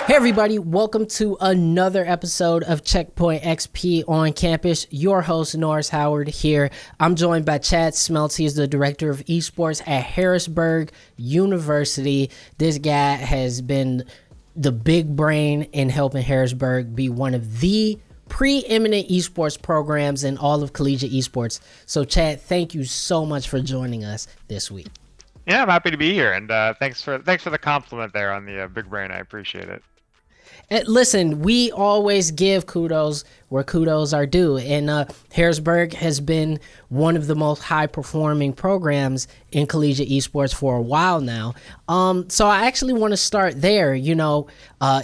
Hey everybody, welcome to another episode of Checkpoint XP on campus. Your host Norris Howard here. I'm joined by Chad Smeltz. He is the director of Esports at Harrisburg University. This guy has been the big brain in helping Harrisburg be one of the preeminent esports programs in all of collegiate esports. So Chad, thank you so much for joining us this week. Yeah, I'm happy to be here, and thanks for the compliment there on the big brain. I appreciate it. And listen, we always give kudos where kudos are due, and Harrisburg has been one of the most high-performing programs in collegiate esports for a while now. So I actually want to start there. You know,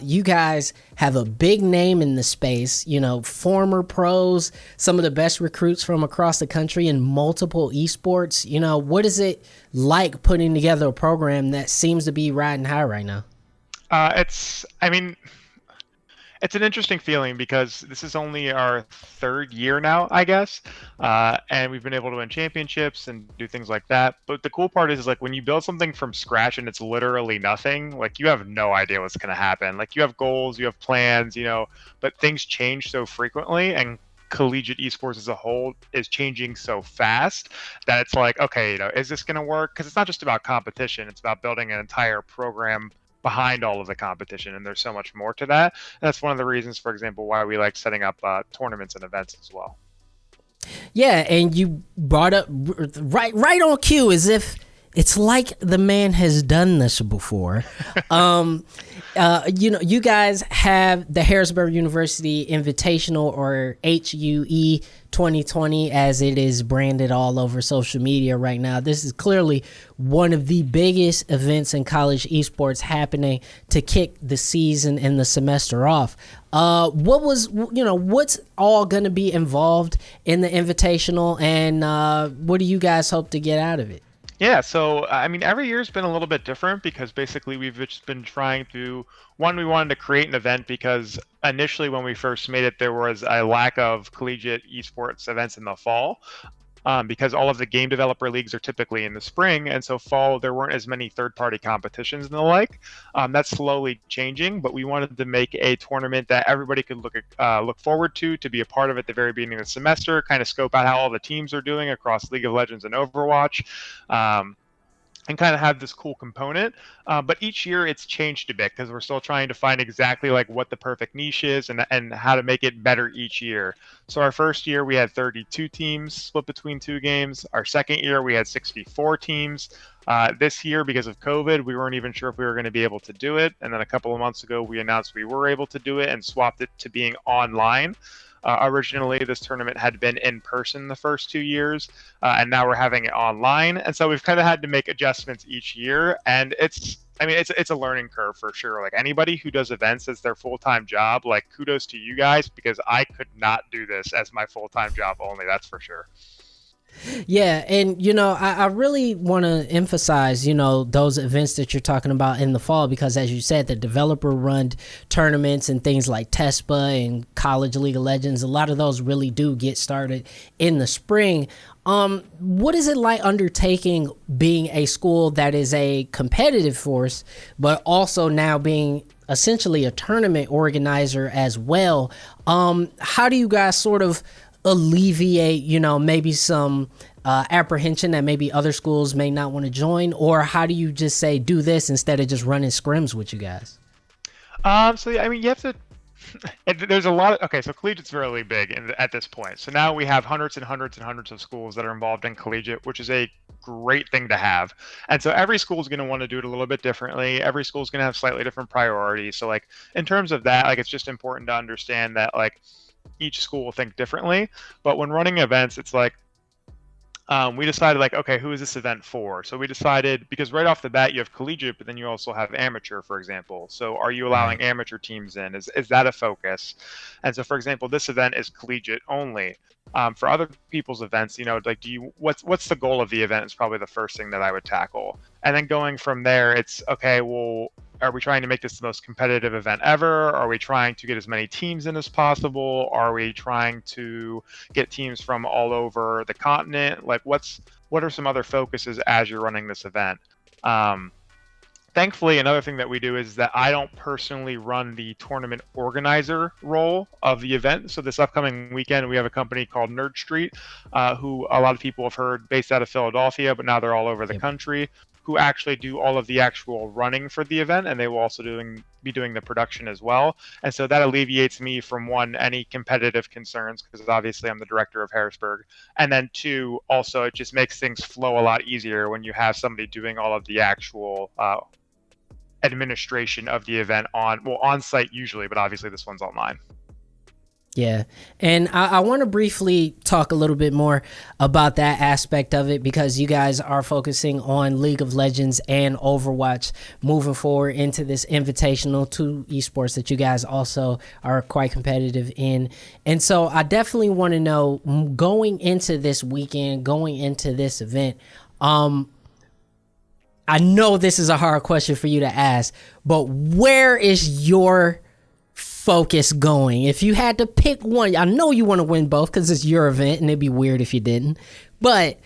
you guys have a big name in the space, you know, former pros, some of the best recruits from across the country in multiple esports. You know, what is it like putting together a program that seems to be riding high right now? It's an interesting feeling because this is only our third year now, I guess, and we've been able to win championships and do things like that. But the cool part is like when you build something from scratch and it's literally nothing, like you have no idea what's going to happen. Like you have goals, you have plans, you know, but things change so frequently, and collegiate esports as a whole is changing so fast that it's like, okay, you know, is this going to work? Because it's not just about competition, it's about building an entire program behind all of the competition, and there's so much more to that. And that's one of the reasons, for example, why we like setting up tournaments and events as well. Yeah, and you brought up right on cue, as if it's like the man has done this before. You know, you guys have the Harrisburg University Invitational, or HUE 2020, as it is branded all over social media right now. This is clearly one of the biggest events in college esports happening to kick the season and the semester off. What's all going to be involved in the Invitational, and what do you guys hope to get out of it? Yeah, so I mean, every year's been a little bit different because basically we've just been trying to, we wanted to create an event because initially when we first made it, there was a lack of collegiate esports events in the fall. Because all of the game developer leagues are typically in the spring, and so fall there weren't as many third-party competitions and the like. That's slowly changing, but we wanted to make a tournament that everybody could look forward to be a part of at the very beginning of the semester, kind of scope out how all the teams are doing across League of Legends and Overwatch. And kind of have this cool component, but each year it's changed a bit because we're still trying to find exactly like what the perfect niche is and how to make it better each year. So our first year we had 32 teams split between two games. Our second year we had 64 teams. This year, because of COVID, we weren't even sure if we were going to be able to do it. And then a couple of months ago, we announced we were able to do it and swapped it to being online. Originally, this tournament had been in person the first 2 years, and now we're having it online. And so we've kind of had to make adjustments each year. And it's a learning curve for sure. Like anybody who does events as their full-time job, like kudos to you guys, because I could not do this as my full-time job only, that's for sure. Yeah, and you know, I really want to emphasize, you know, those events that you're talking about in the fall, because as you said, the developer run tournaments and things like TESPA and College League of Legends, a lot of those really do get started in the spring. What is it like undertaking being a school that is a competitive force, but also now being essentially a tournament organizer as well? How do you guys sort of alleviate, you know, maybe some apprehension that maybe other schools may not want to join, or how do you just say do this instead of just running scrims with you guys? So yeah, I mean, you have to. There's a lot of, okay, so collegiate's really big at this point. So now we have hundreds and hundreds and hundreds of schools that are involved in collegiate, which is a great thing to have. And so every school is going to want to do it a little bit differently. Every school is going to have slightly different priorities. So like in terms of that, like it's just important to understand that like each school will think differently. But when running events, it's like we decided like, okay, who is this event for? So we decided, because right off the bat you have collegiate, but then you also have amateur, for example. So are you allowing amateur teams in? Is that a focus? And so, for example, this event is collegiate only. For other people's events, you know, like what's the goal of the event is probably the first thing that I would tackle. And then going from there, it's okay, well, are we trying to make this the most competitive event ever? Are we trying to get as many teams in as possible? Are we trying to get teams from all over the continent? Like what are some other focuses as you're running this event? thankfully, another thing that we do is that I don't personally run the tournament organizer role of the event. So this upcoming weekend, we have a company called Nerd Street, who a lot of people have heard, based out of Philadelphia, but now they're all over the country, who actually do all of the actual running for the event, and they will also be doing the production as well. And so that alleviates me from, one, any competitive concerns, because obviously I'm the director of Harrisburg, and then two, also it just makes things flow a lot easier when you have somebody doing all of the actual administration of the event on site usually, but obviously this one's online. Yeah. And I want to briefly talk a little bit more about that aspect of it, because you guys are focusing on League of Legends and Overwatch moving forward into this invitational to esports that you guys also are quite competitive in. And so I definitely want to know, going into this weekend, going into this event, I know this is a hard question for you to ask, but where is your focus going? If you had to pick one, I know you want to win both because it's your event and it'd be weird if you didn't, but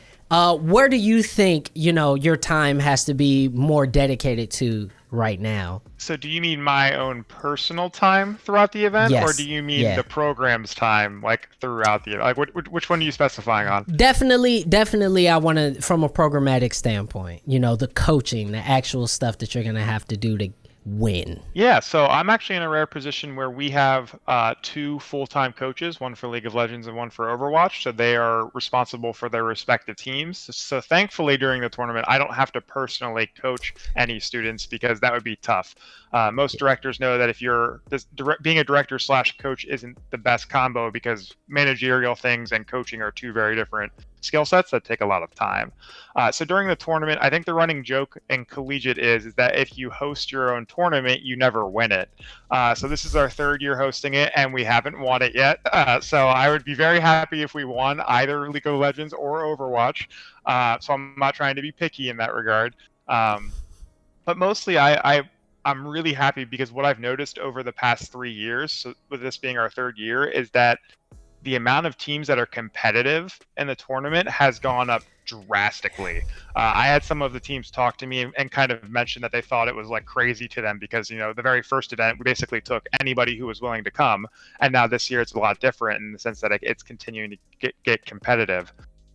where do you think, your time has to be more dedicated to right now? So do you mean my own personal time throughout the event? Yes. Or do you mean the program's time, like throughout the event? Like which one are you specifying on? Definitely I want to, from a programmatic standpoint, the coaching, the actual stuff that you're going to have to do to win. Yeah, so I'm actually in a rare position where we have two full-time coaches, one for League of Legends and one for Overwatch. So they are responsible for their respective teams. So thankfully during the tournament, I don't have to personally coach any students, because that would be tough. Most directors know that if you're being a director / coach isn't the best combo, because managerial things and coaching are two very different skill sets that take a lot of time. So during the tournament, I think the running joke in collegiate is that if you host your own tournament, you never win it. So this is our third year hosting it, and we haven't won it yet. So I would be very happy if we won either League of Legends or Overwatch. So I'm not trying to be picky in that regard. But mostly I'm really happy, because what I've noticed over the past 3 years, so with this being our third year, is that the amount of teams that are competitive in the tournament has gone up drastically. I had some of the teams talk to me and kind of mention that they thought it was like crazy to them, because the very first event we basically took anybody who was willing to come, and now this year it's a lot different in the sense that it's continuing to get competitive.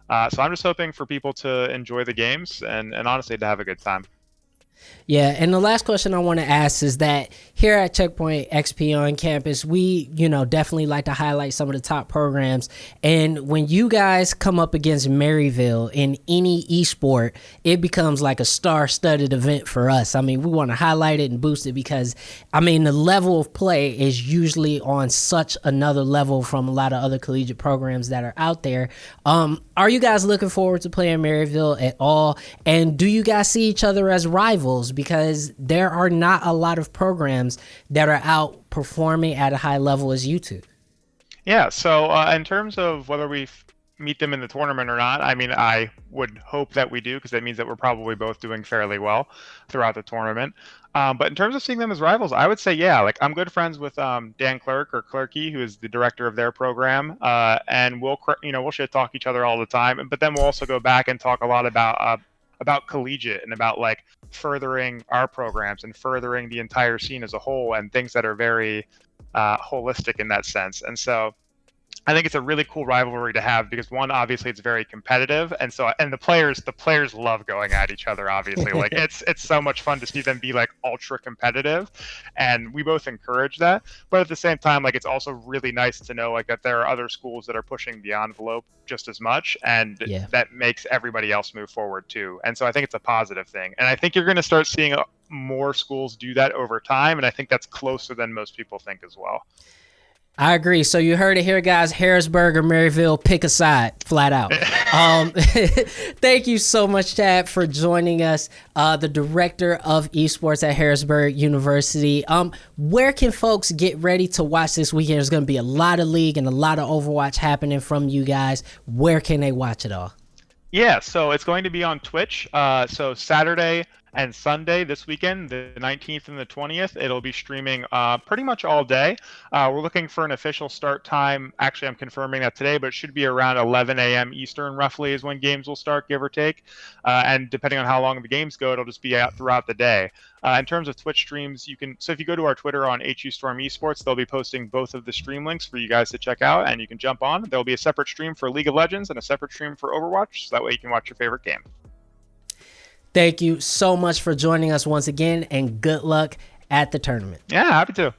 So I'm just hoping for people to enjoy the games and honestly to have a good time. Yeah, and the last question I want to ask is that here at Checkpoint XP on campus, we, definitely like to highlight some of the top programs. And when you guys come up against Maryville in any esport, it becomes like a star-studded event for us. I mean, we want to highlight it and boost it because, the level of play is usually on such another level from a lot of other collegiate programs that are out there. Are you guys looking forward to playing Maryville at all? And do you guys see each other as rivals? Because there are not a lot of programs that are out performing at a high level as you two. Yeah, so in terms of whether we meet them in the tournament or not, I would hope that we do, because that means that we're probably both doing fairly well throughout the tournament. But in terms of seeing them as rivals, I would say, yeah, like I'm good friends with Dan Clerk, or Clerky, who is the director of their program, and we'll shit talk each other all the time. But then we'll also go back and talk a lot about collegiate and about like furthering our programs and furthering the entire scene as a whole, and things that are very holistic in that sense. And so I think it's a really cool rivalry to have, because one, obviously it's very competitive, and the players love going at each other, obviously. Like it's so much fun to see them be like ultra competitive, and we both encourage that. But at the same time, like it's also really nice to know like that there are other schools that are pushing the envelope just as much, and that makes everybody else move forward too. And so I think it's a positive thing, and I think you're going to start seeing more schools do that over time, and I think that's closer than most people think as well. I agree. So you heard it here, guys. Harrisburg or Maryville, pick a side, flat out. Thank you so much, Chad, for joining us, the director of esports at Harrisburg University. Where can folks get ready to watch this weekend? There's going to be a lot of League and a lot of Overwatch happening from you guys. Where can they watch it all? Yeah, so it's going to be on Twitch. So Saturday And Sunday this weekend, the 19th and the 20th, it'll be streaming pretty much all day. We're looking for an official start time. Actually, I'm confirming that today, but it should be around 11 a.m. Eastern, roughly, is when games will start, give or take. And depending on how long the games go, it'll just be out throughout the day. In terms of Twitch streams, so if you go to our Twitter on HU Storm Esports, they'll be posting both of the stream links for you guys to check out, and you can jump on. There'll be a separate stream for League of Legends and a separate stream for Overwatch, so that way you can watch your favorite game. Thank you so much for joining us once again, and good luck at the tournament. Yeah, happy to.